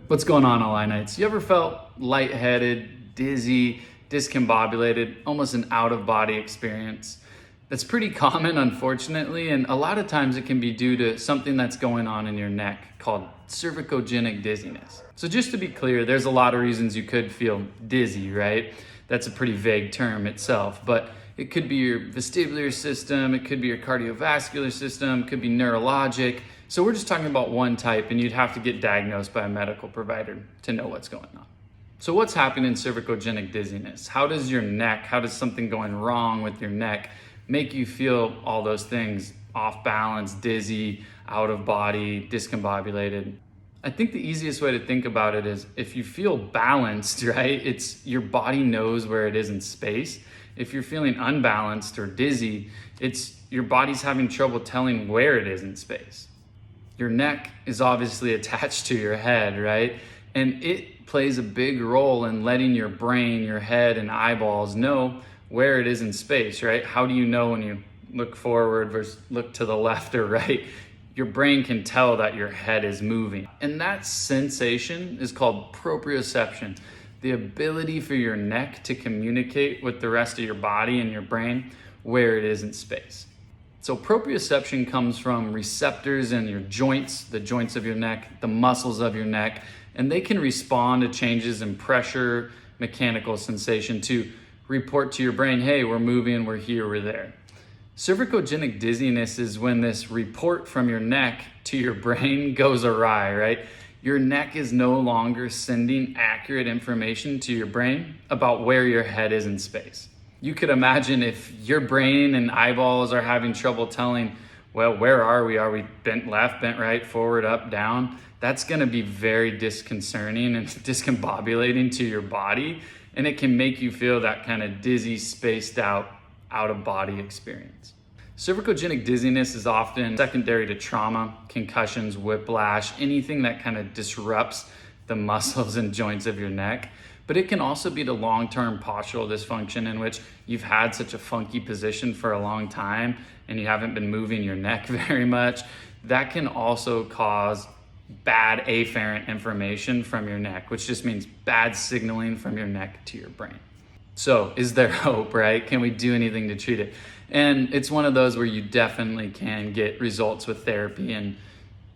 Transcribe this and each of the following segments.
What's going on, Alignites? You ever felt lightheaded, dizzy, discombobulated, almost an out-of-body experience? That's pretty common, unfortunately, and a lot of times it can be due to something that's going on in your neck called cervicogenic dizziness. So just to be clear, there's a lot of reasons you could feel dizzy, right? That's a pretty vague term itself, but it could be your vestibular system, it could be your cardiovascular system, it could be neurologic. So we're just talking about one type, and you'd have to get diagnosed by a medical provider to know what's going on. So what's happening in cervicogenic dizziness? How does your neck, how does something going wrong with your neck make you feel all those things? Off balance, dizzy, out of body, discombobulated. I think the easiest way to think about it is if you feel balanced, right? It's your body knows where it is in space. If you're feeling unbalanced or dizzy, it's your body's having trouble telling where it is in space. Your neck is obviously attached to your head, right? And it plays a big role in letting your brain, your head, and eyeballs know where it is in space, right? How do you know when you look forward versus look to the left or right? Your brain can tell that your head is moving. And that sensation is called proprioception, the ability for your neck to communicate with the rest of your body and your brain where it is in space. So proprioception comes from receptors in your joints, the joints of your neck, the muscles of your neck, and they can respond to changes in pressure, mechanical sensation to report to your brain, hey, we're moving, we're here, we're there. Cervicogenic dizziness is when this report from your neck to your brain goes awry, right? Your neck is no longer sending accurate information to your brain about where your head is in space. You could imagine if your brain and eyeballs are having trouble telling, well, where are we? Are we bent left, bent right, forward, up, down? That's gonna be very disconcerting and discombobulating to your body, and it can make you feel that kind of dizzy, spaced out of body experience. Cervicogenic dizziness is often secondary to trauma, concussions, whiplash, anything that kind of disrupts the muscles and joints of your neck. But it can also be the long-term postural dysfunction in which you've had such a funky position for a long time and you haven't been moving your neck very much. That can also cause bad afferent information from your neck, which just means bad signaling from your neck to your brain. So is there hope, right? Can we do anything to treat it? And it's one of those where you definitely can get results with therapy and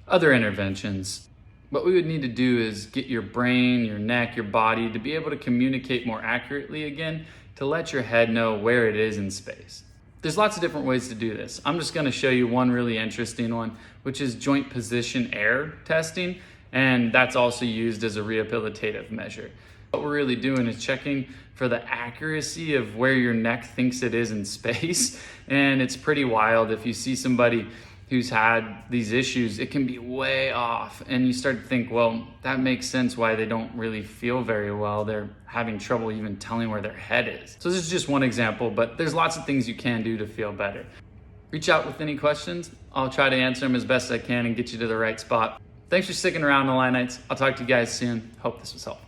other interventions. What we would need to do is get your brain, your neck, your body to be able to communicate more accurately again, to let your head know where it is in space. There's lots of different ways to do this. I'm just gonna show you one really interesting one, which is joint position error testing. And that's also used as a rehabilitative measure. What we're really doing is checking for the accuracy of where your neck thinks it is in space. And it's pretty wild. If you see somebody who's had these issues, it can be way off. And you start to think, well, that makes sense why they don't really feel very well. They're having trouble even telling where their head is. So this is just one example, but there's lots of things you can do to feel better. Reach out with any questions. I'll try to answer them as best I can and get you to the right spot. Thanks for sticking around, Alignites. I'll talk to you guys soon. Hope this was helpful.